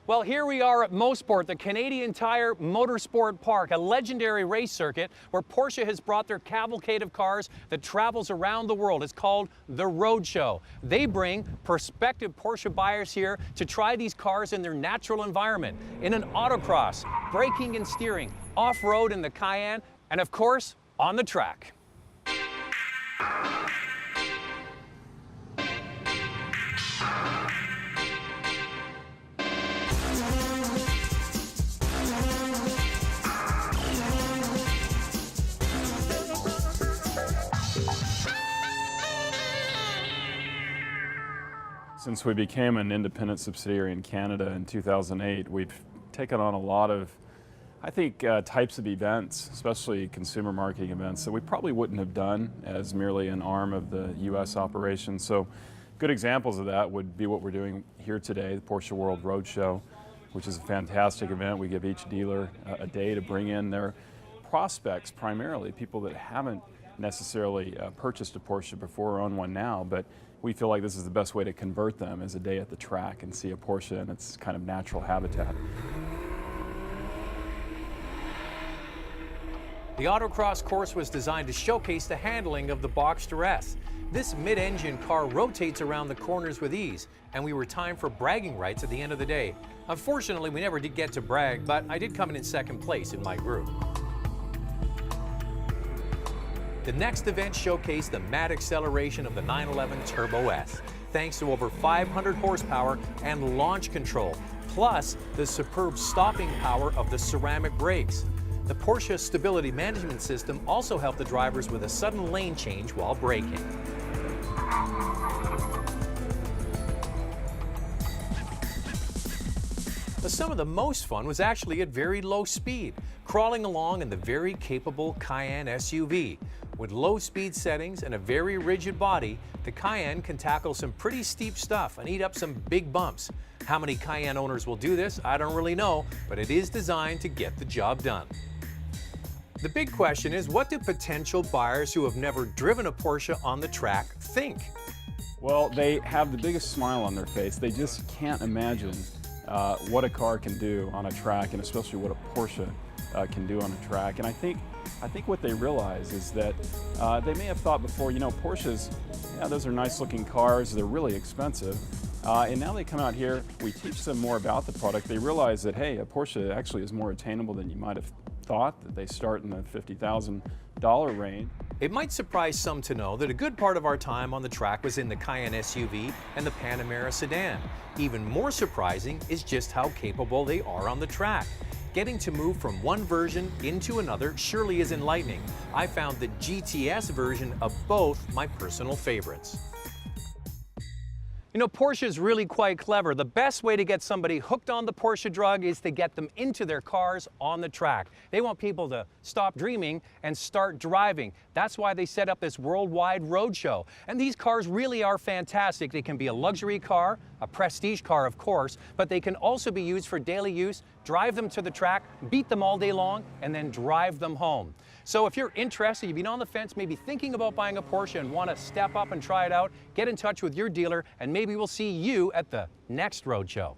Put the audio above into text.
Well, here we are at Mosport, the Canadian Tire Motorsport Park, a legendary race circuit where Porsche has brought their cavalcade of cars that travels around the world. It's called the Roadshow. They bring prospective Porsche buyers here to try these cars in their natural environment, in an autocross, braking and steering, off-road in the Cayenne, and of course, on the track. Since we became an independent subsidiary in Canada in 2008, we've taken on a lot of, I think, types of events, especially consumer marketing events, that we probably wouldn't have done as merely an arm of the U.S. operation. So good examples of that would be what we're doing here today, the Porsche World Roadshow, which is a fantastic event. We give each dealer a day to bring in their prospects, primarily people that haven't necessarily purchased a Porsche before or own one now, but we feel like this is the best way to convert them, is a day at the track and see a Porsche in its kind of natural habitat. The autocross course was designed to showcase the handling of the Boxster S. This mid-engine car rotates around the corners with ease, and we were timed for bragging rights at the end of the day. Unfortunately, we never did get to brag, but I did come in second place in my group. The next event showcased the mad acceleration of the 911 Turbo S, thanks to over 500 horsepower and launch control, plus the superb stopping power of the ceramic brakes. The Porsche Stability Management System also helped the drivers with a sudden lane change while braking. But some of the most fun was actually at very low speed, crawling along in the very capable Cayenne SUV. With low speed settings and a very rigid body, the Cayenne can tackle some pretty steep stuff and eat up some big bumps. How many Cayenne owners will do this, I don't really know, but it is designed to get the job done. The big question is, what do potential buyers who have never driven a Porsche on the track think? Well, they have the biggest smile on their face. They just can't imagine what a car can do on a track, and especially what a Porsche can do on a track. And I think what they realize is that they may have thought before, you know, Porsches, yeah, those are nice looking cars, they're really expensive. And now they come out here, we teach them more about the product, they realize that, hey, a Porsche actually is more attainable than you might have thought, that they start in the $50,000 range. It might surprise some to know that a good part of our time on the track was in the Cayenne SUV and the Panamera sedan. Even more surprising is just how capable they are on the track. Getting to move from one version into another surely is enlightening. I found the GTS version of both my personal favorites. You know, Porsche is really quite clever. The best way to get somebody hooked on the Porsche drug is to get them into their cars on the track. They want people to stop dreaming and start driving. That's why they set up this worldwide roadshow. And these cars really are fantastic. They can be a luxury car, a prestige car, of course, but they can also be used for daily use. Drive them to the track, beat them all day long, and then drive them home. So if you're interested, you've been on the fence, maybe thinking about buying a Porsche and want to step up and try it out, get in touch with your dealer, and maybe we'll see you at the next roadshow.